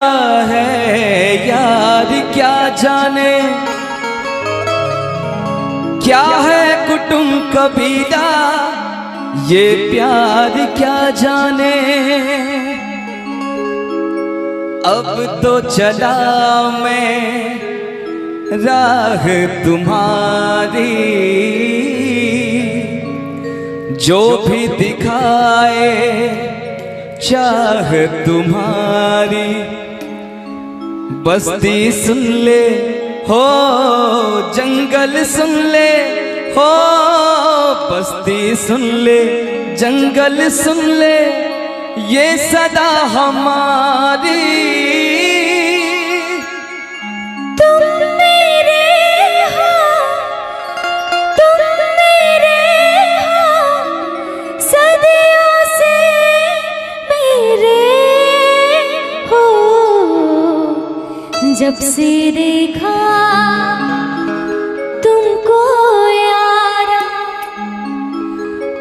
है यार क्या जाने, क्या है कुटुंब कबीला, ये प्यार क्या जाने। अब तो चला मैं राह तुम्हारी, जो भी दिखाए चाह तुम्हारी। बस्ती सुन ले हो, जंगल सुन ले हो, बस्ती सुन ले जंगल सुन ले, ये सदा हमारी। तुम मेरे हो, तुम मेरे हो, सदियों से मेरे हो। जब से देखा तुमको यारा,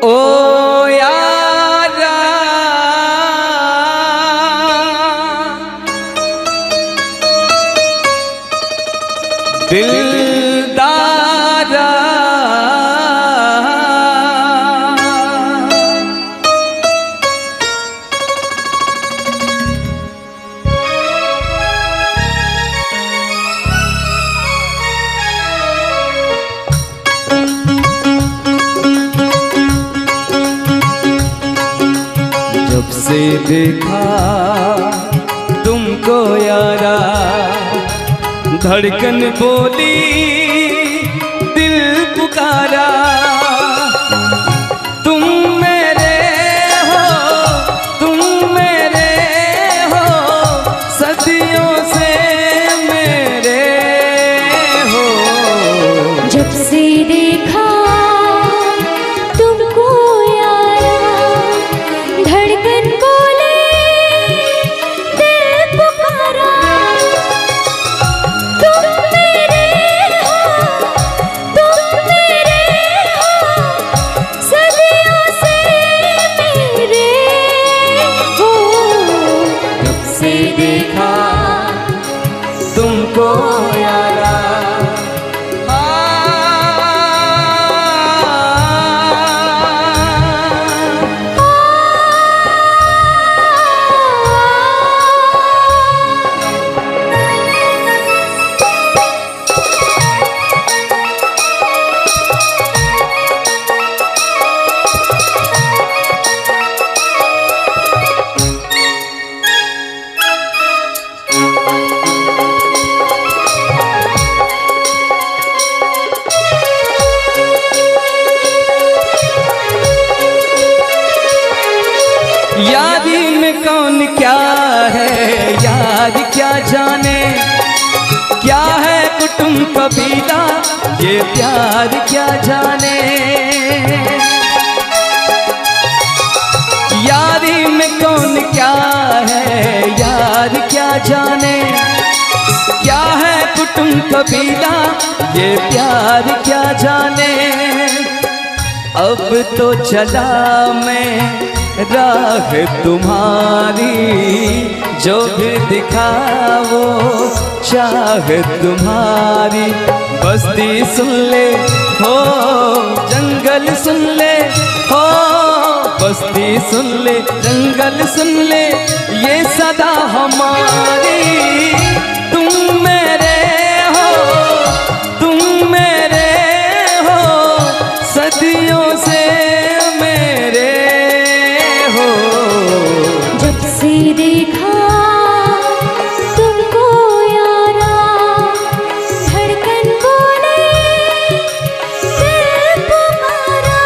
ओ यारा दिलदारा, जब से देखा तुमको यारा, धड़कन बोली दिल पुकारा। तुम मेरे हो, तुम मेरे हो, सदियों से मेरे हो। जब से देखा तुमको यारा, धड़कन बोले दिल पुकारा। तुम मेरे हो, तुम मेरे हो, सदियों से मेरे हो। जब से देखा तुमको यारा, यारी में कौन क्या है यार क्या जाने, क्या है कुटुंब कबीला, ये प्यार क्या जाने। यारी में कौन क्या है यार क्या जाने, क्या है कुटुंब कबीला, ये प्यार क्या जाने। अब तो चला मैं राह तुम्हारी, जो भी दिखाओ चाह तुम्हारी। बस्ती सुन ले हो, जंगल सुन ले हो, बस्ती सुन ले जंगल सुन ले, ये सदा हमारी। तुम मेरे हो, तुम मेरे हो, सदियों से मेरे हो। जब से देखा तुमको यारा, धड़कन बोले दिल पुकारा।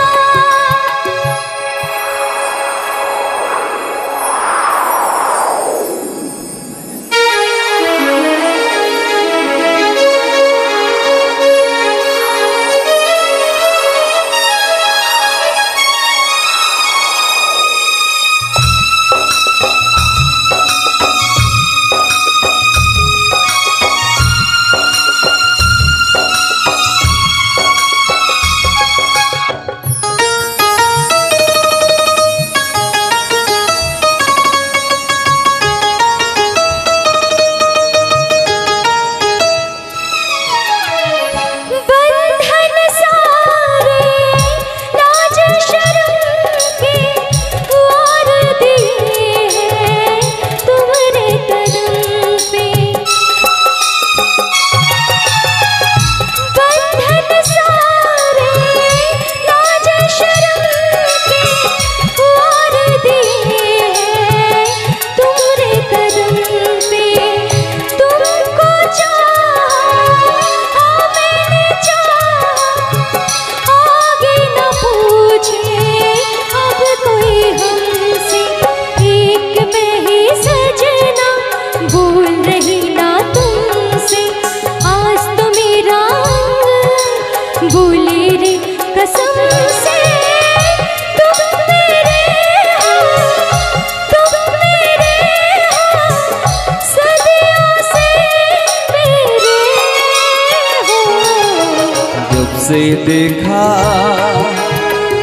से देखा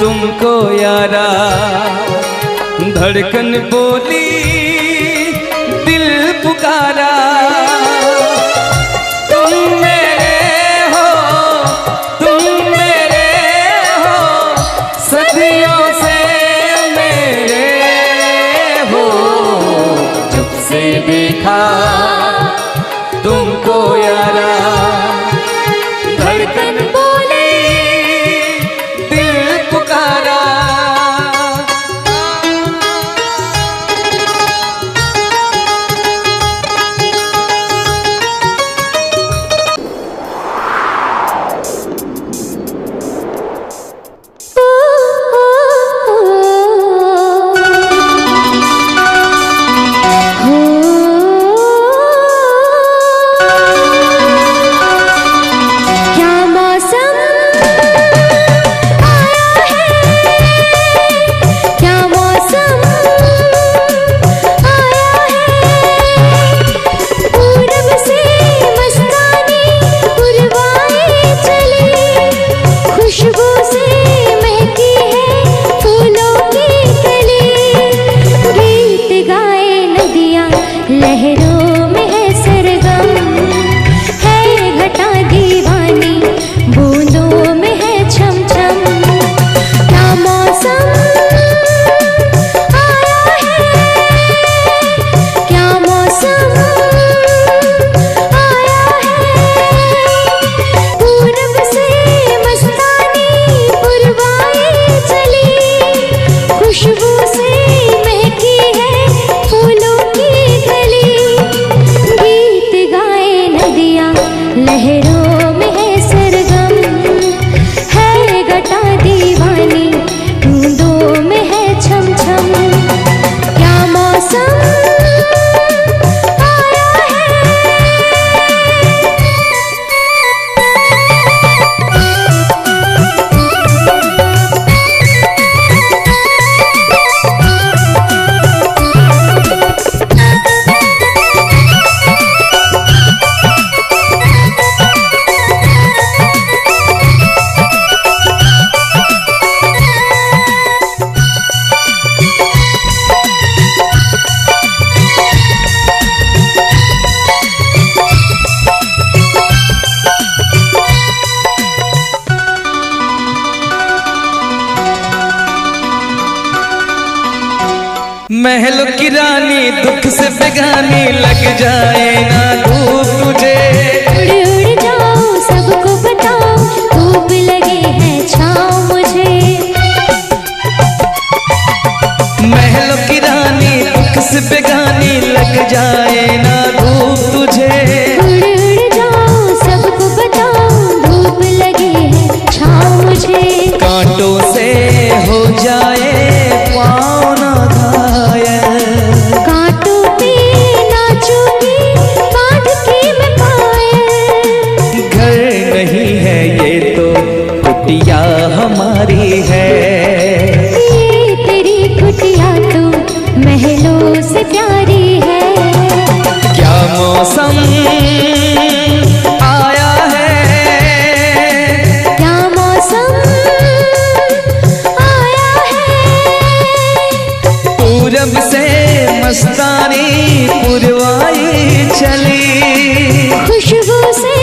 तुमको यारा, धड़कन बोली दिल पुकारा। तुम मेरे हो, तुम मेरे हो, सदियों से मेरे हो। जब से देखा तुमको यारा, धड़कन बोली दिल पुकारा। लहरों में है सरगम, है घटा दीवानी, बूंदों में है छम छम। क्या मौसम आया है, क्या मौसम आया है। पूरब से मस्तानी पुरवाए चली, खुशबू से महकी है फूलों की गली। गीत गाए नदियाँ लहरों में है सरगम, है घटा दीवानी, बूंदों में है छम छम। क्या मौसम आया है। महलों की रानी दुख से बेगानी, लग जाए ना धूप तुझे। उड़ उड़ जाओ सबको बताओ, धूप लगे है छाँव मुझे। महलों की रानी दुख से बेगानी, लग जाए ना धूप तुझे। उड़ उड़ जाओ सबको बताओ, धूप लगे है छाँव मुझे। कांटों से हो जाए पाँव ना घायल, कांटों पे नाचूंगी बांध के मैं पायल। घर नहीं है ये तो कुटिया हमारी है। ये तेरी कुटिया तो महलों से प्यारी है। क्या मौसम आया है, क्या मौसम आया है। पूरब से मस्तानी पुरवाई चली, खुशबू से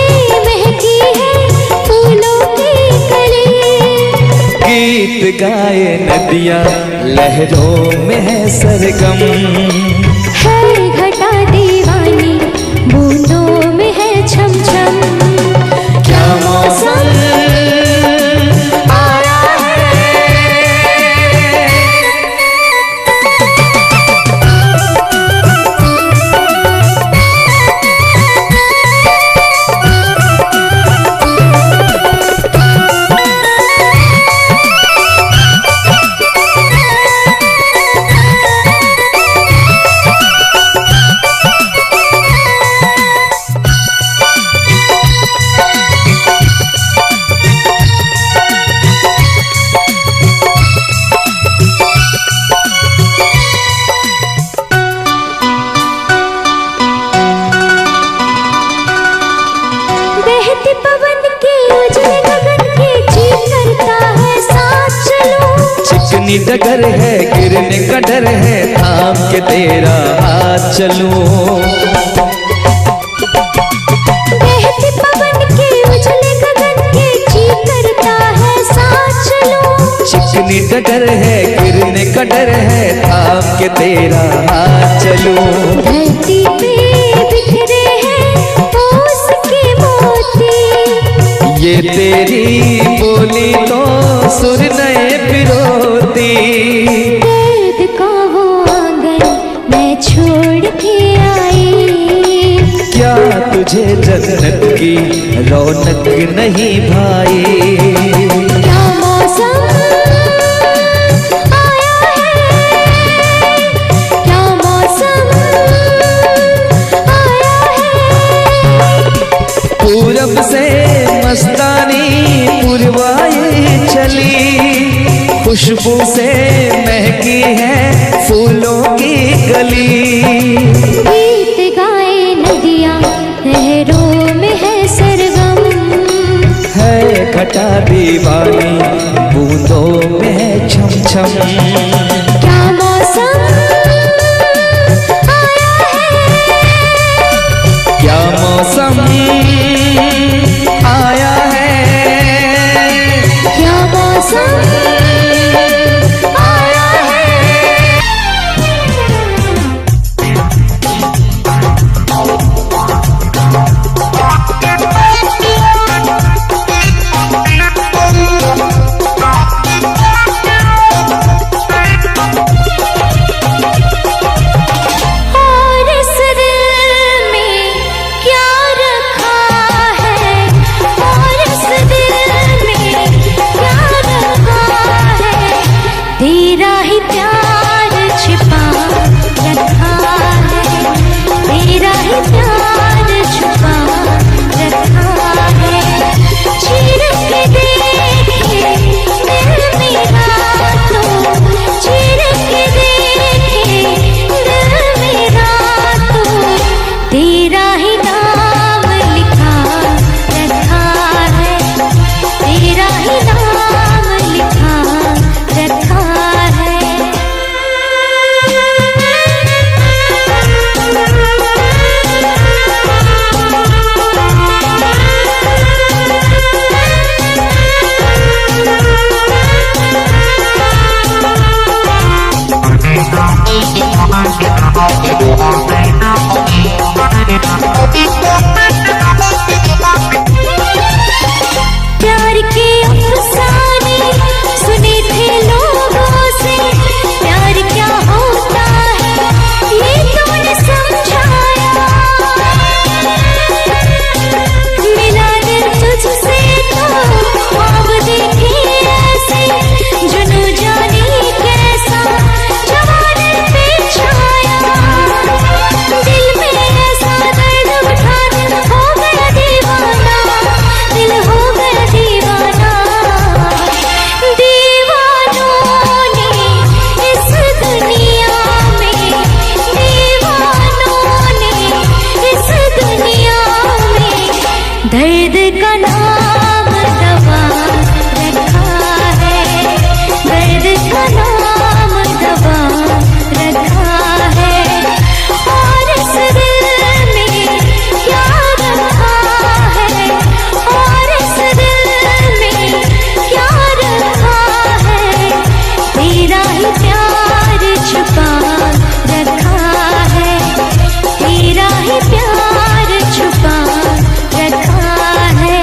महकी है फूलों की कली। गीत गाए नदियाँ लहरों में है सरगम, है घटा दीवानी, बूंदों में है छम छम। क्या मौसम आया है। चिकनी डगर है, गिरने का डर है, थाम के तेरा हाथ चलूं। बहते पवन के उजले गगन के जी करता है साथ चलूं। चिकनी डगर है, गिरने का डर है, थाम के तेरा हाथ चलूं। धरती पे बिखरे हैं ओस के मोती, ये तेरी बोली तो सुर नए पिरोती। दर्द का वो आंगन मैं छोड़ के आई, क्या तुझे जन्नत की रौनक नहीं भाई? क्या मौसम आया है, क्या मौसम आया है। पूरब से मस्तानी पुरवाई चली, खुशबू से महकी है फूलों की गली। गीत गाए नदियाँ लहरों में है सरगम, है घटा दीवानी बूंदों में है छम छम। क्या मौसम आया है, क्या मौसम आया है, क्या मौसम आया है। और इस दिल में क्या रखा है, और इस दिल में क्या रखा है। तेरा ही प्यार छिपा रखा है, तेरा ही प्यार छुपा रखा है। चीर के देखे दिल मेरा तो, चीर के देखे दिल मेरा तो, तेरा ही नाम लिखा रखा है, तेरा ही नाम लिखा रखा है। प्यार के अफसाने सुने थे लोगों से, प्यार क्या होता है ये तूने समझाया। मिला दिल तुझसे तो ख्वाब देखे ऐसे, जुनू जाने कैसा जवानी पे छाया। दिल में ऐसा दर्द उठा, दिल हो गया दीवाना, दिल हो गया दीवाना। दीवानों ने इस दुनिया में, दीवानों ने इस दुनिया में दर्द का नाम दवा रखा है, दर्द का नाम दवा रखा है। और इस दिल में क्या रखा है, और इस दिल में क्या रखा है। तेरा ही प्यार छुपा रखा है, तेरा ही प्यार छुपा रखा है।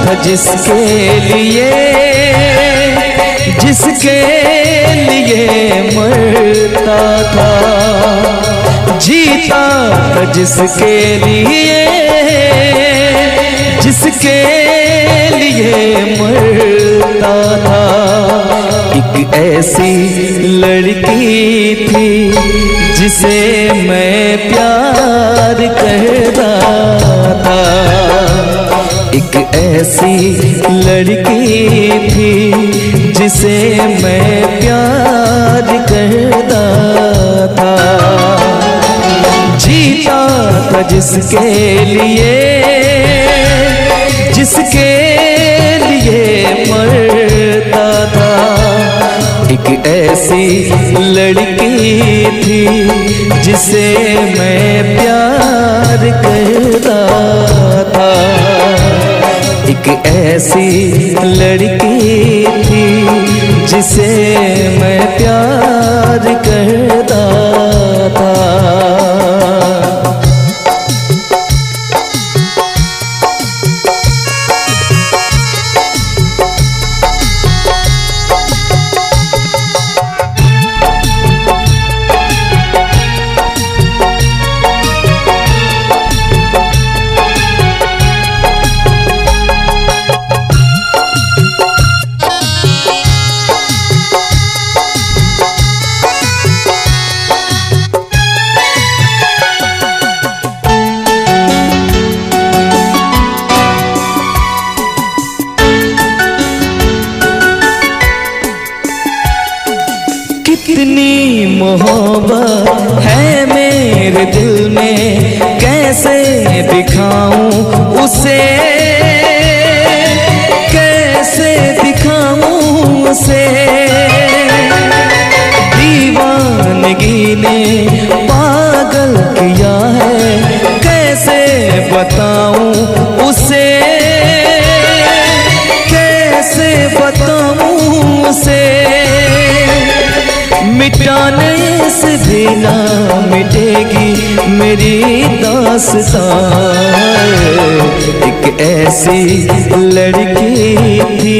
था जिसके लिए मरता था, जीता था जिसके लिए मरता था। एक ऐसी लड़की थी जिसे मैं प्यार करता था, एक ऐसी लड़की थी जिसे मैं प्यार करता था, जीता था जिसके लिए मरता था। एक ऐसी लड़की थी जिसे मैं प्यार करता था, एक ऐसी लड़की थी जिसे मैं प्यार करता था। कितनी मोहब्बत है मेरे दिल में, कैसे दिखाऊं उसे, कैसे दिखाऊं उसे। दीवानगी ने पागल किया है, कैसे बताऊं उसे, कैसे बताऊं उसे। मिटाने से भी ना मिटेगी मेरी दास्तां। एक ऐसी लड़की थी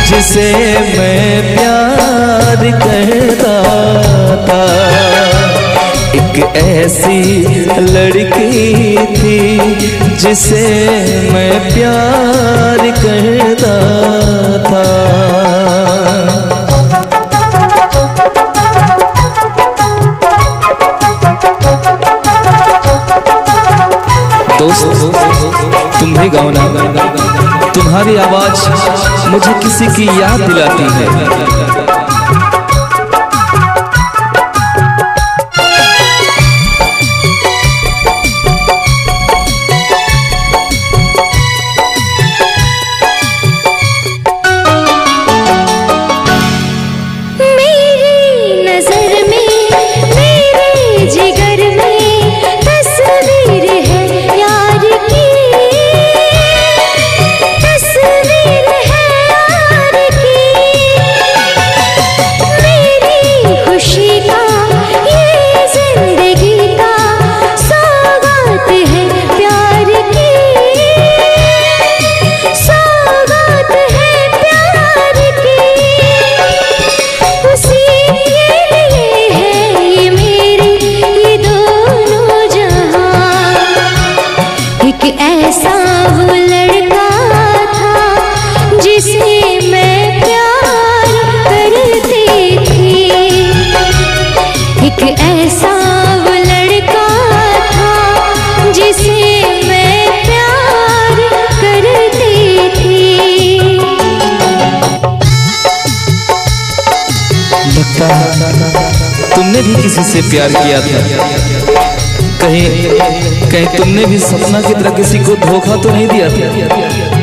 जिसे मैं प्यार करता था, एक ऐसी लड़की थी जिसे मैं प्यार करता था। दोस्त तुम भी गाओ ना, तुम्हारी आवाज मुझे किसी की याद दिलाती है। तुमने भी किसी से प्यार किया था, कहीं तुमने भी सपना की तरह किसी को धोखा तो नहीं दिया था?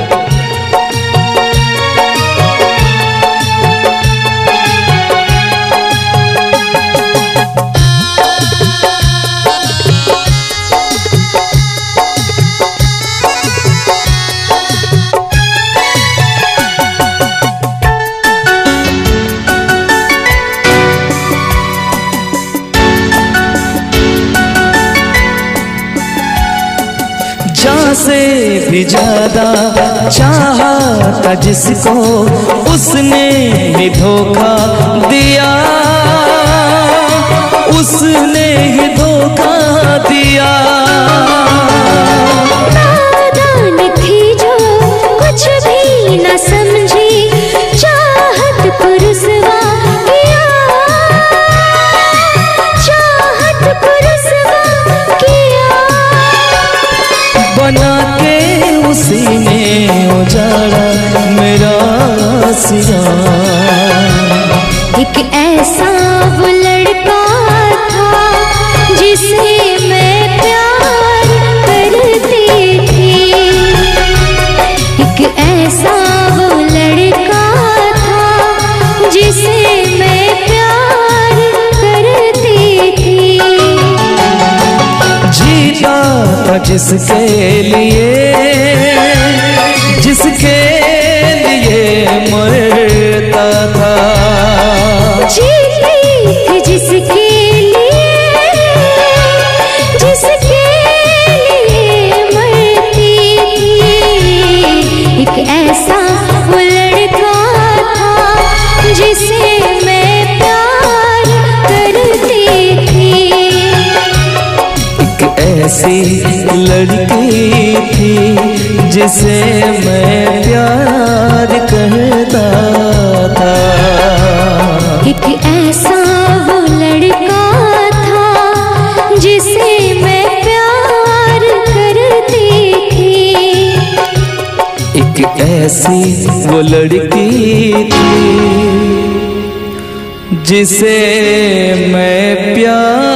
से भी ज्यादा चाहा था जिसको उसने ही धोखा दिया, उसने ही धोखा दिया। नादान थी जो कुछ भी न समझी, चाहत को रुसवा किया, चाहत को रुसवा किया। बना के उसी ने उजाड़ा मेरा सिया। एक ऐसा वो लड़का था जिसे मैं प्यार करती थी, एक ऐसा वो लड़का था जिसे मैं प्यार करती थी। जीता था जिसके लिए, जिसके लिए मरता था। जीती थी जिसके लिए, जिसके लिए मरती थी। एक ऐसा वो लड़का था जिसे मैं प्यार करती थी। एक ऐसी लड़की थी जिसे मैं प्यार करता था। एक ऐसा वो लड़का था जिसे मैं प्यार करती थी। एक ऐसी वो लड़की थी जिसे मैं प्यार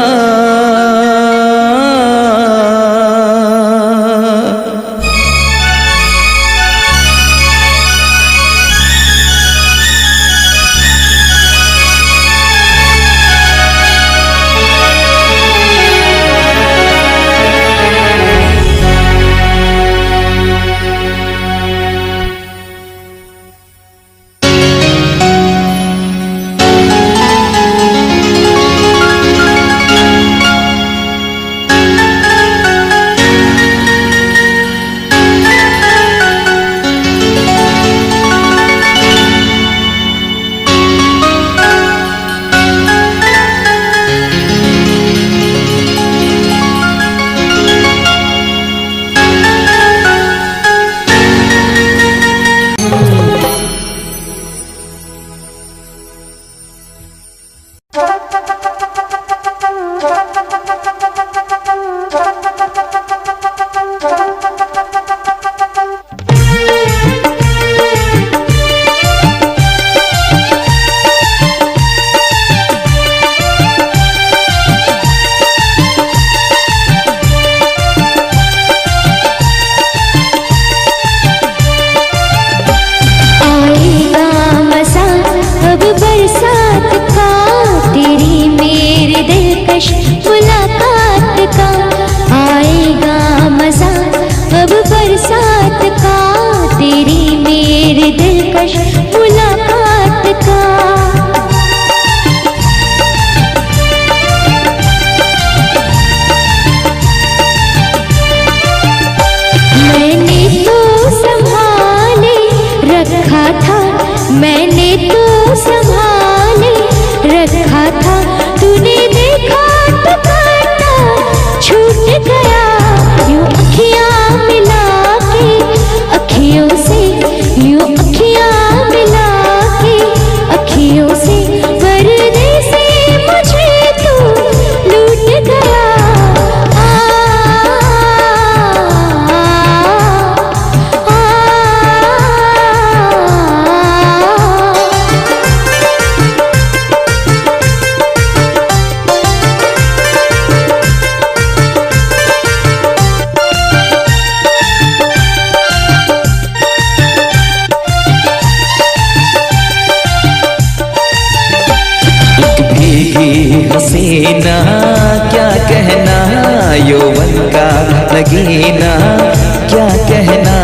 हसीना क्या कहना, यौवन का नगीना क्या कहना,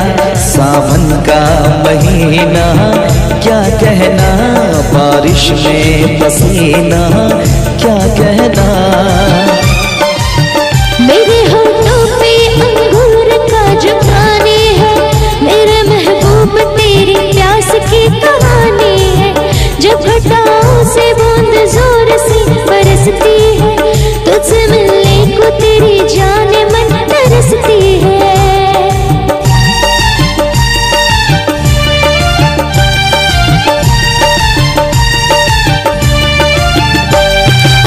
सावन का महीना क्या कहना, बारिश में पसीना क्या कहना। मेरे होठों पे अंगूर का जो पानी है छटाओं से बूंद जोर से बरसती है, तुझसे मिलने को तेरी जाने मन तरसती है।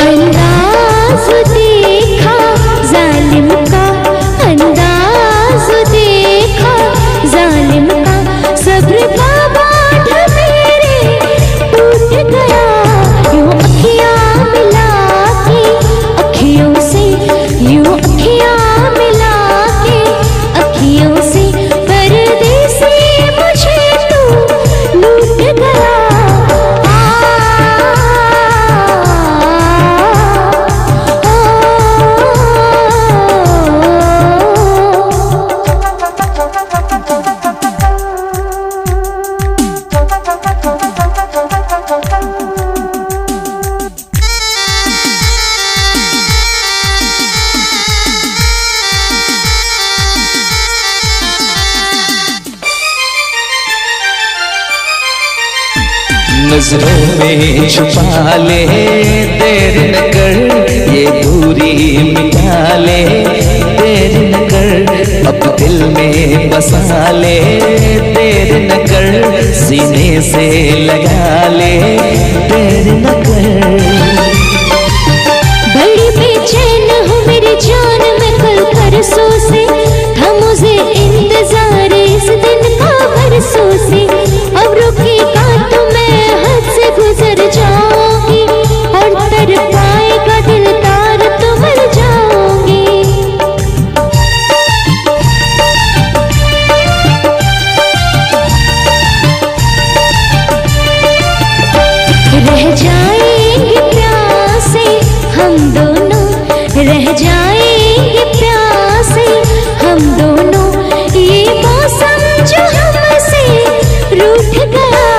अंदाज देखा जालिम का, अंदाज देखा जालिम का, सब्र का बांध मेरे टूट गया। यूं अखियां मिला के अखियों से, यूं अखियां मिला के अखियों से, परदेसी मुझे तू लूट गया। नजरों में छुपा ले, देर न कर, ये दूरी मिटा ले, देर न कर, अब दिल में बसा ले, देर न कर, सीने से लगा ले, देर न कर। बड़ी बेचैन हूँ मेरी जान मैं कल परसों से, था मुझे इंतजार इस दिन का बरसों से। अब रुकेगा तो मैं हद से गुजर जाऊंगी, और तर पाएगा दिलदार तो मर जाऊंगी। रह जाएंगे प्यासे हम दोनों, रह जाएंगे प्यासे हम दोनों, ये मौसम जो हमसे रूठ गया।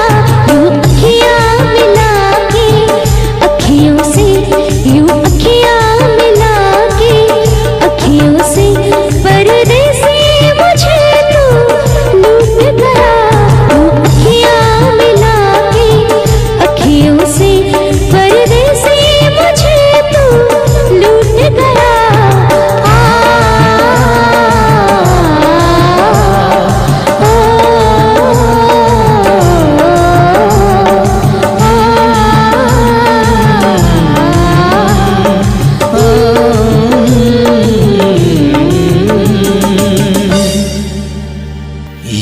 यूं अखियां मिला के अखियों से, यूं अखियां मिला के अखियों से, परदेसी मुझे तू लूट गया। यूं अखियां मिला के अखियों से, परदेसी मुझे तू लूट गया।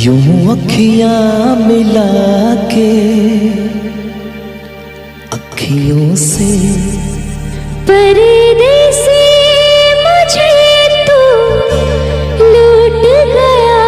यूं अखियां मिला के अखियों से, परदेसी मुझे तू लूट गया।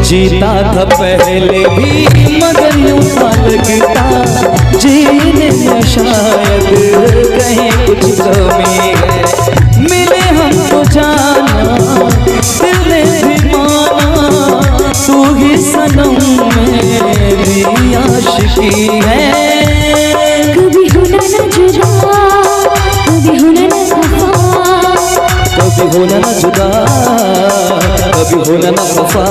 जीता था पहले भी मगर यूं था लगता जीने में शायद कहीं कुछ कमी है। मिले हमको जाना दिल ने भी माना तू ही सनम मेरी आशिकी है। कभी होना न जुदा, कभी होना न खफा, कभी होना न जुदा, कभी होना न खफा।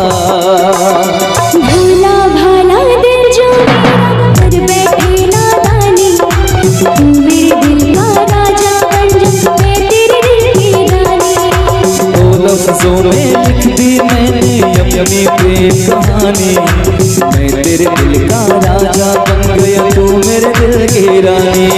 भोला भाला दिल जो मेरा कर बैठे नादानी, तू मेरे दिल का राजा बन जा, मैं तेरे दिल की रानी। दो लफ्जों में लिख दी मैंने अपनी प्रेम कहानी, मैं तेरे दिल का राजा बन गया तू मेरे दिल की रानी।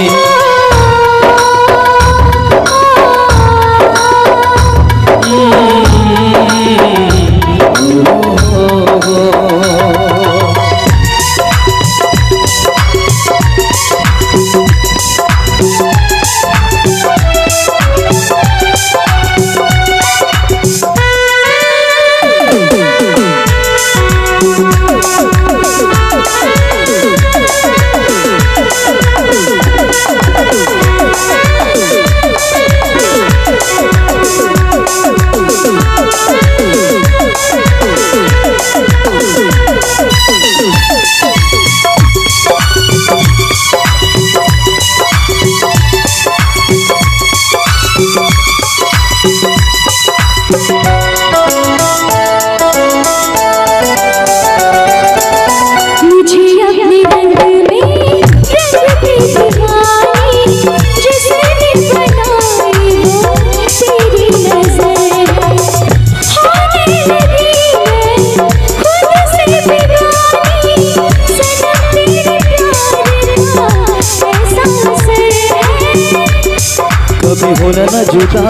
कभी होना न जुदा,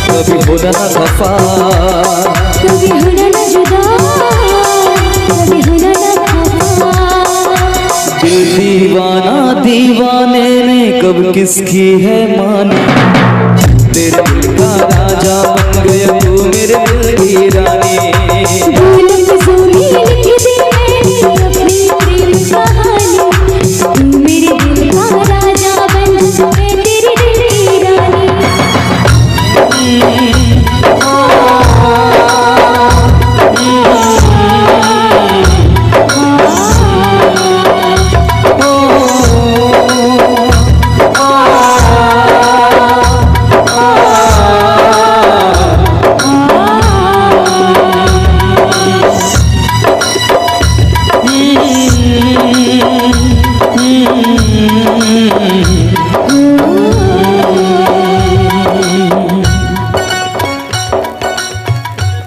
कभी होना न खफा, कभी होना न जुदा, कभी होना न खफा। दिल दीवाना दीवाने ने कब किसकी है मानी, तेरे दिल का राजा बन गया तू मेरे दिल की रानी। दो लफ्जों में लिख दी मैंने अपनी प्रेम कहानी, तू मेरे दिल का राजा बन जा, मैं तेरे दिल की रानी।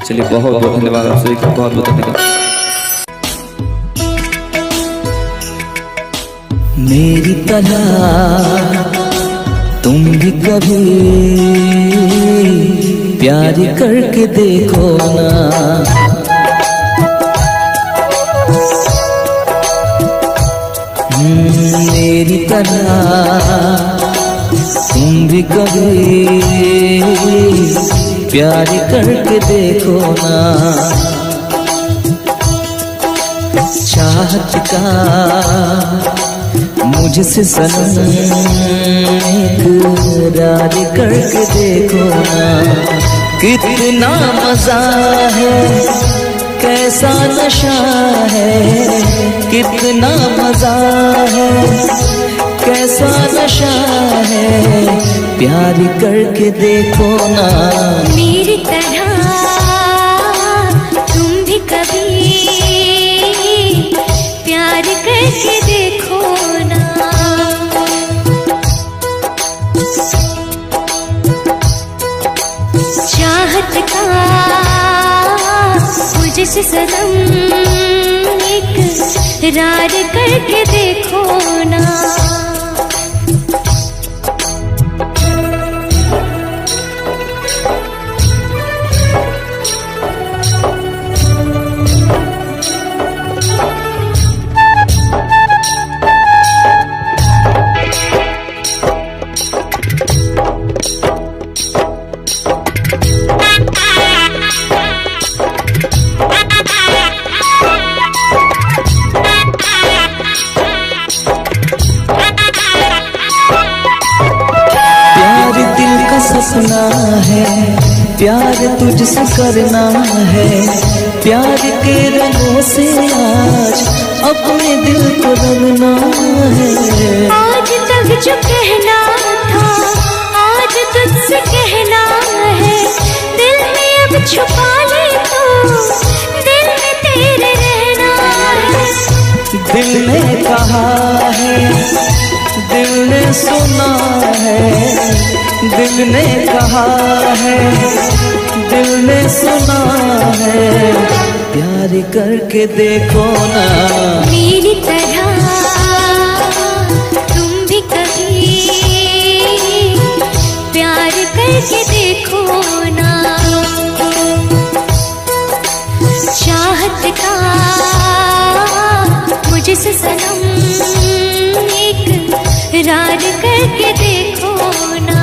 चलिए बहुत बहुत धन्यवाद आप सभी का, बहुत बहुत धन्यवाद। मेरी तरह तुम भी कभी प्यार करके देखो ना, मेरी तरह तुम भी कभी प्यार करके देखो ना। चाहत का मुझसे सनम इकरार करके देखो ना। कितना मजा है, कैसा नशा है, कितना मजा है, कैसा नशा है, प्यार करके देखो ना। मेरी तरह तुम भी कभी प्यार करके देखो ना। चाहत का मुझसे सनम इकरार करके देखो ना। सपना है, प्यार तुझसे करना है, प्यार के रंगों से आज अपने दिल को रंगना है। आज तक जो कहना था आज तुझसे कहना है, दिल में अब छुपा ले तो दिल में तेरे रहना है। दिल ने कहा है, दिल ने सुना है, दिल ने कहा है, दिल ने सुना है, प्यार करके देखो ना मेरी तरह तुम भी कभी प्यार करके देखो ना। चाहत का मुझसे सनम इकरार करके देखो ना।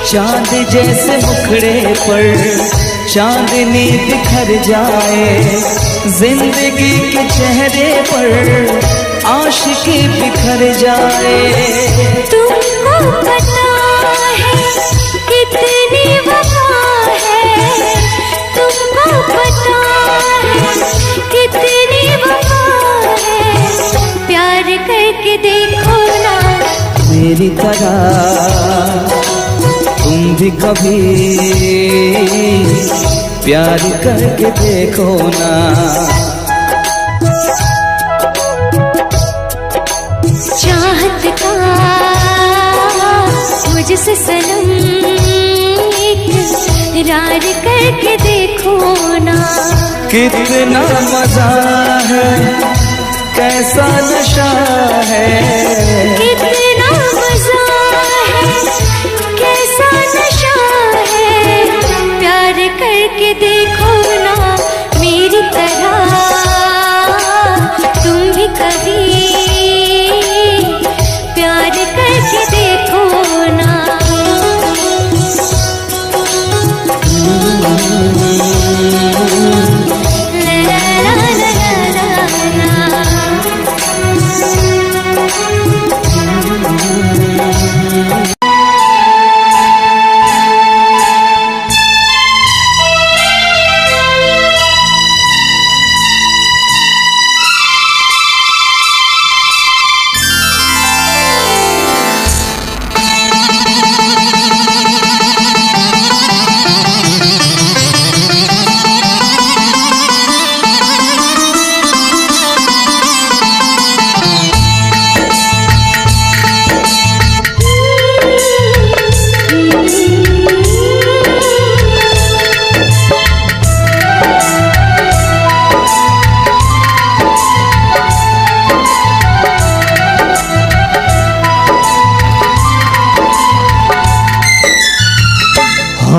चांद जैसे मुखड़े पर चांदनी बिखर जाए, जिंदगी के चेहरे पर आशिकी बिखर जाए। तुमको पता है कितनी वफा है, तुमको पता है कितनी वफा है, प्यार करके देखो ना मेरी तरह तुम भी कभी प्यार करके देखो ना। चाहत का मुझसे सनम इकरार करके देखो ना। कितना मजा है, कैसा नशा है, कितना मजा है, कैसा नशा है, प्यार करके देखो ना मेरी तरह तुम भी कभी प्यार करके देखो ना। ला ला ला ला ला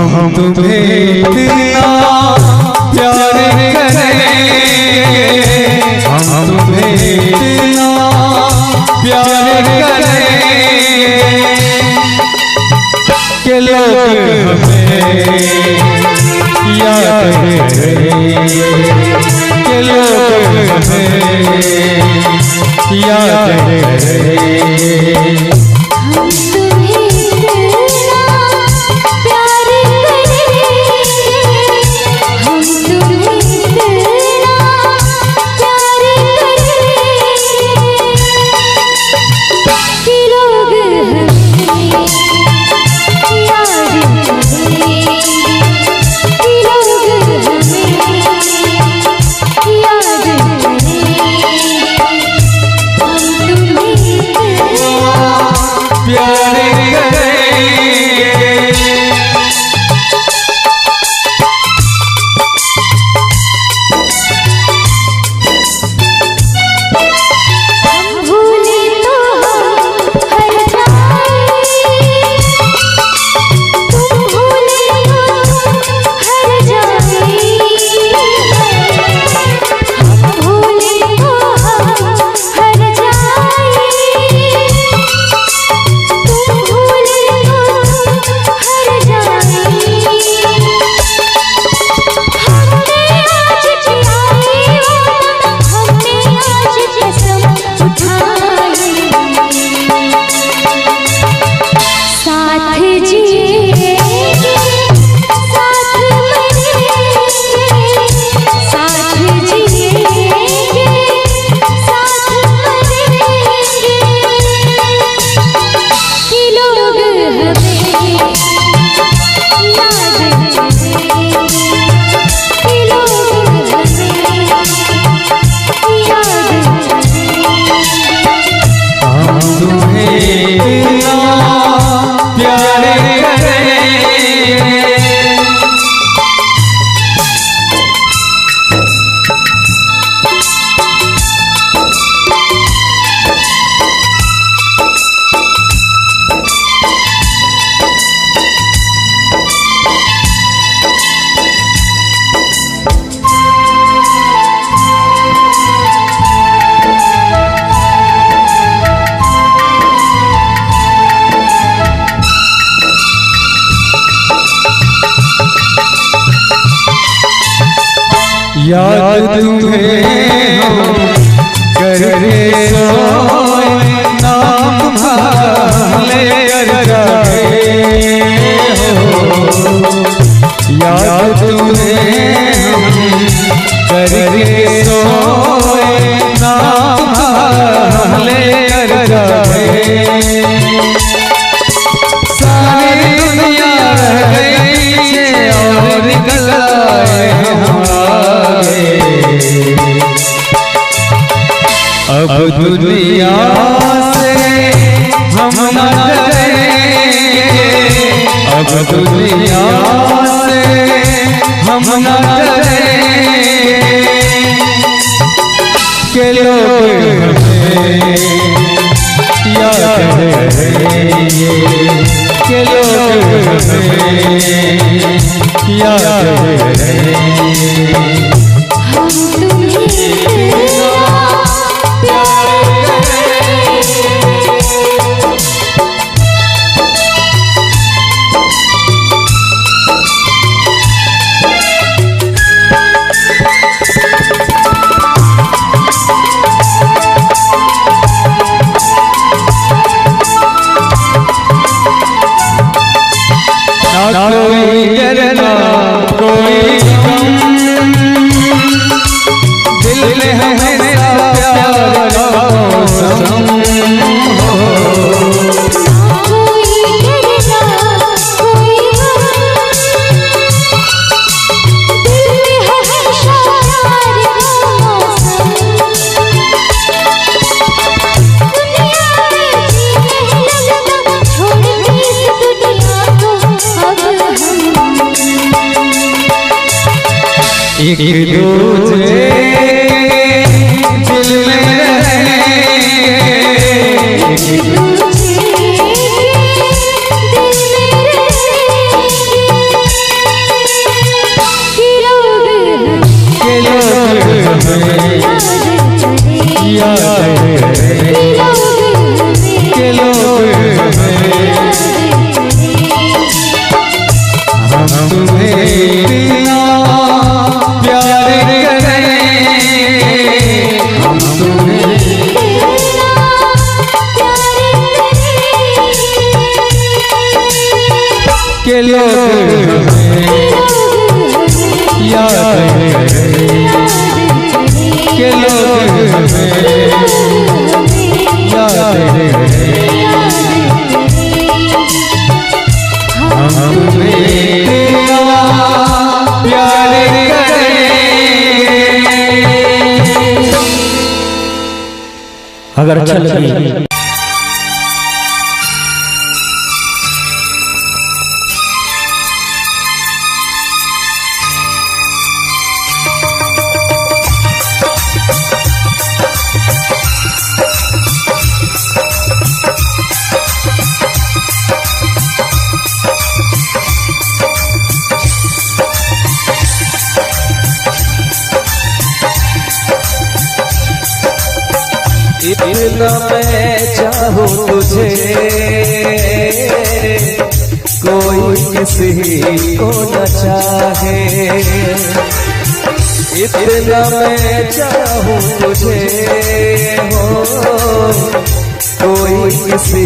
हम तुम्हें इतना प्यार करेंगे, हम तुम्हें इतना प्यार करेंगे कि लोग हमें याद करेंगे, कि लोग हमें याद करेंगे। प्यार याद तुम्हें हम करके सोए, नाम तुम्हारे याद तुम्हें हम करके सोए, नाम सारी दुनिया रह गई और निकल आए अब दुनिया से हम न डरेंगे, अब दुनिया से हम न डरेंगे, के लोग हमें याद करेंगे, के लोग हमें याद करेंगे। ना कोई डरना कोई गम, दिल में है हमेशा प्यार का मौसम। एक दूसरे दिल में रहेंगे, एक दूसरे के लोग हमें याद करेंगे, के लोग हमें हम तुम्हें के लोग हमें याद करेंगे, के लोग हमें याद करेंगे, हम तुम्हें प्यार करेंगे। अगर अच्छा लगे इतना मैं चाहूँ तुझे, कोई किसी को न चाहे, इतना मैं चाहूँ तुझे हो, कोई किसी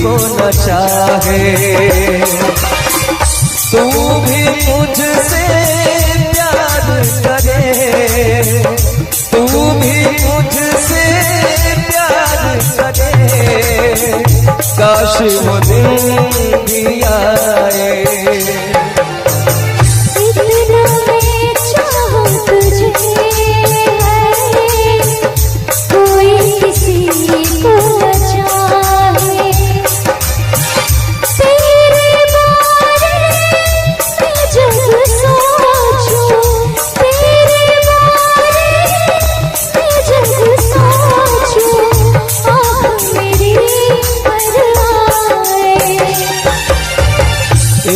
को न चाहे, तू भी मुझसे प्यार करे, तू भी मुझसे प्यार करे, काश वो दिन भी आ इतना मैं चाहूं तुझे कोई किसी को न चाहे तेरे बारे में जब सोचूं तेरे बारे में जब सोचूं आँख मेरी भर आए।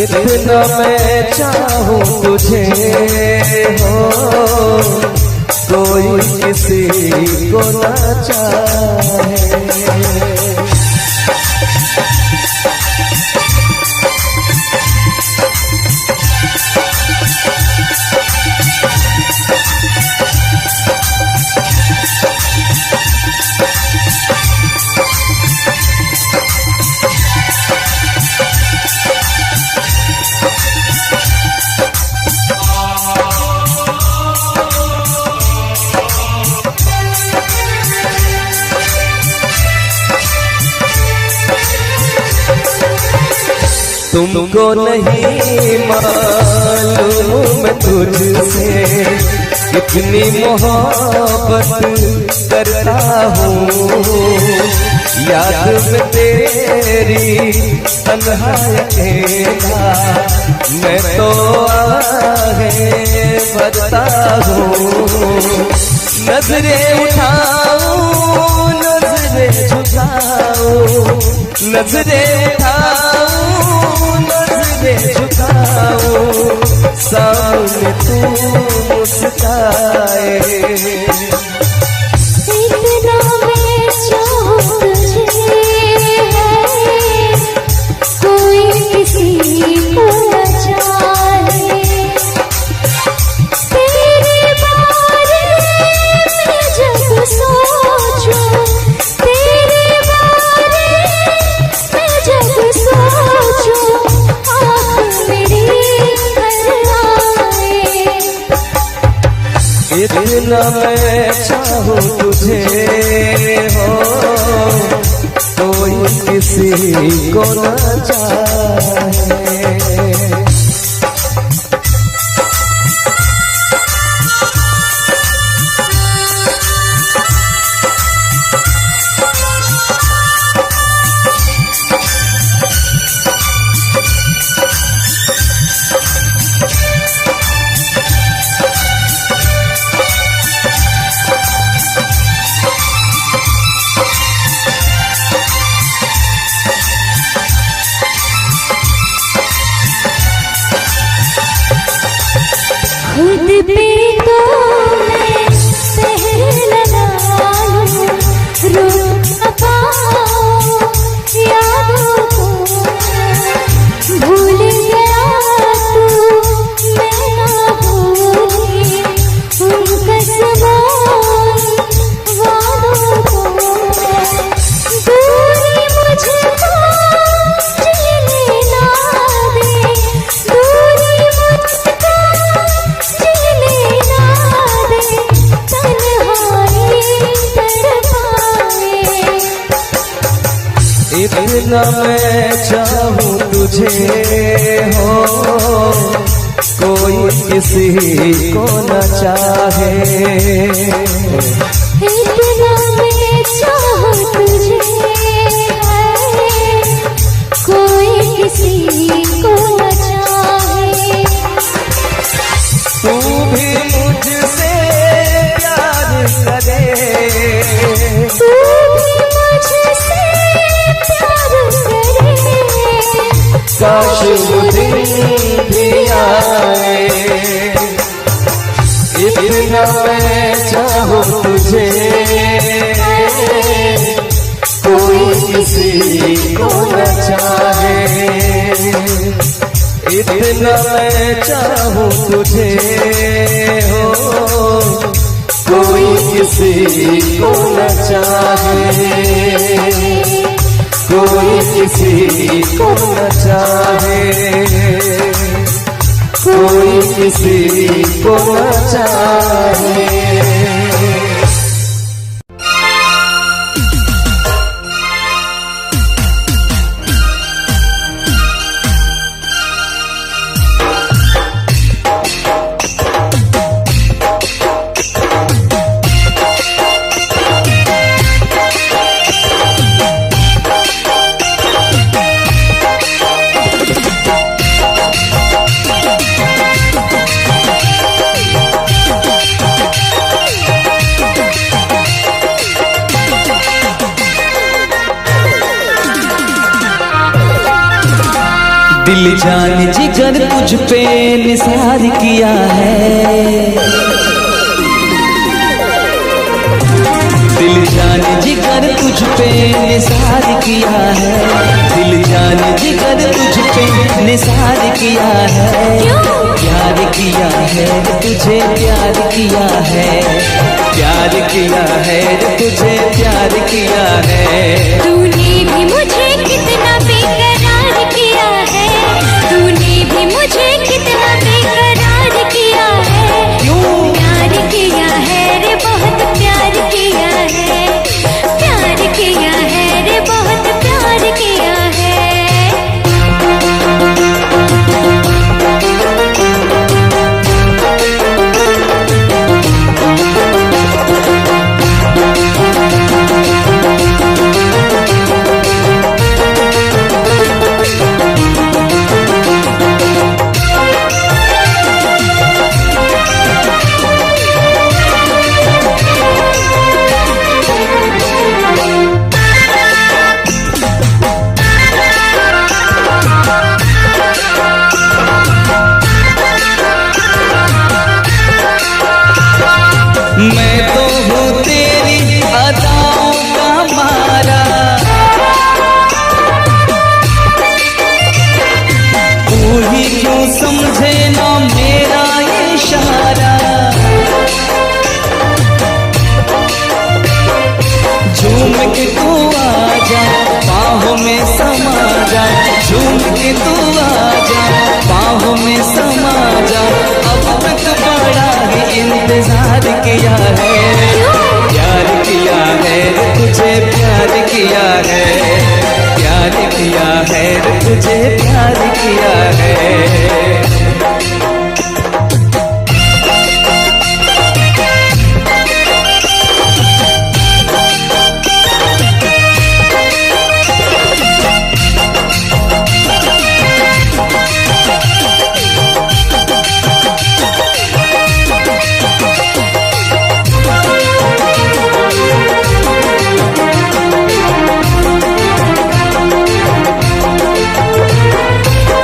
इतना मैं चाहूं तुझे हो कोई किसी को न चाहे। तुमको नहीं मालूम मैं तुझसे कितनी मोहब्बत करता हूँ। याद में तेरी तन्हा अकेला मैं तो आहें भरता हूँ। नजरें उठाऊं नजरें झुकाऊं नजरें उठाऊं नजरें झुकाऊं सामने तू मुस्काए। इतना मैं चाहूं तुझे कोई किसी को न चाहे तेरे बारे में जब सोचूं तेरे बारे में जब सोचूं आँख मेरी भर आए। इतना मैं चाहूं तुझे हो कोई किसी को न चाहे। खुद पे तो मैं सहर लगा लूं रुक न पाऊं यादों को भूल गया तू मैं ना भूली उन कसमों वादों को। दूरी मुझको जीने ना दे दूरी मुझको जीने ना दे तन्हाई तड़पाए। इतना मैं चाहूं तुझे हो कोई किसी को न चाहे। इतना मैं चाहूं तुझे कोई किसी को न चाहे। तू भी मुझसे प्यार करे तू भी मुझसे प्यार करे काश वो दिन भी आए। इतना मैं चाहूं तुझे कोई किसी को न चाहे। इतना मैं चाहूं तुझे हो कोई किसी को न चाहे। कोई किसी को न चाहे कोई किसी को न चाहे। दिल जान जिगर तुझ पे निसार किया है, दिल जान जिगर तुझ पे निसार किया है, दिल जान जिगर तुझ पे निसार किया है, प्यार किया है तुझे प्यार किया है, प्यार किया है तुझे प्यार किया है। तूने भी मुझे कितना बेकरार किया है, तूने भी मुझे कितना बेकरार किया है, क्यों प्यार किया है रे बहुत प्यार किया है, प्यार किया है रे बहुत प्यार किया है। मैं तो हूँ तेरी अदाओं का मारा, तू ही क्यों समझे ना मेरा इशारा, झूम के तू आजा बाहों में समा जा, झूम के तू आजा बाहों में समा जा, अब तक बड़ा ही इंतजार किया है, प्यार किया है तुझे प्यार किया है, प्यार किया है तुझे प्यार किया है।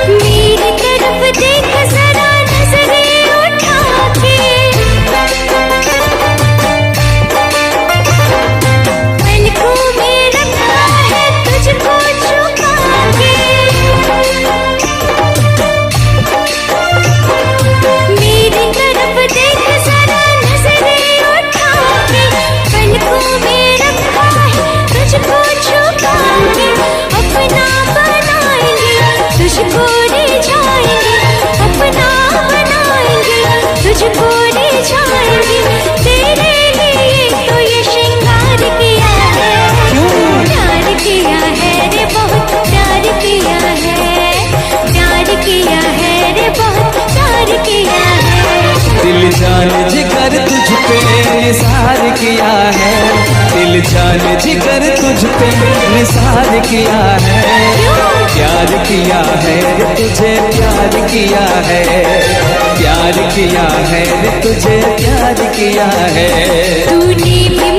मेरी तरफ देख जरा नजरें उठा के, पलकों में रखा है तुझको छुपा के, मेरी तरफ देख जरा नजरें उठा के, पलकों में रखा है तुझको छुपा के, अपना बनाएंगे तुझको रिझाएंगे, अपना बनाएंगे तुझको रिझाएंगे, तेरे लिए तो ये श्रृंगार किया है, प्यार किया है रे बहुत प्यार किया है, प्यार किया है रे बहुत प्यार किया है। दिल जान जिगर तुझ पे निसार किया है, दिल जान जिगर तुझ पे निसार किया है, प्यार किया है तुझे प्यार किया है, प्यार किया है तुझे प्यार किया है। तूने भी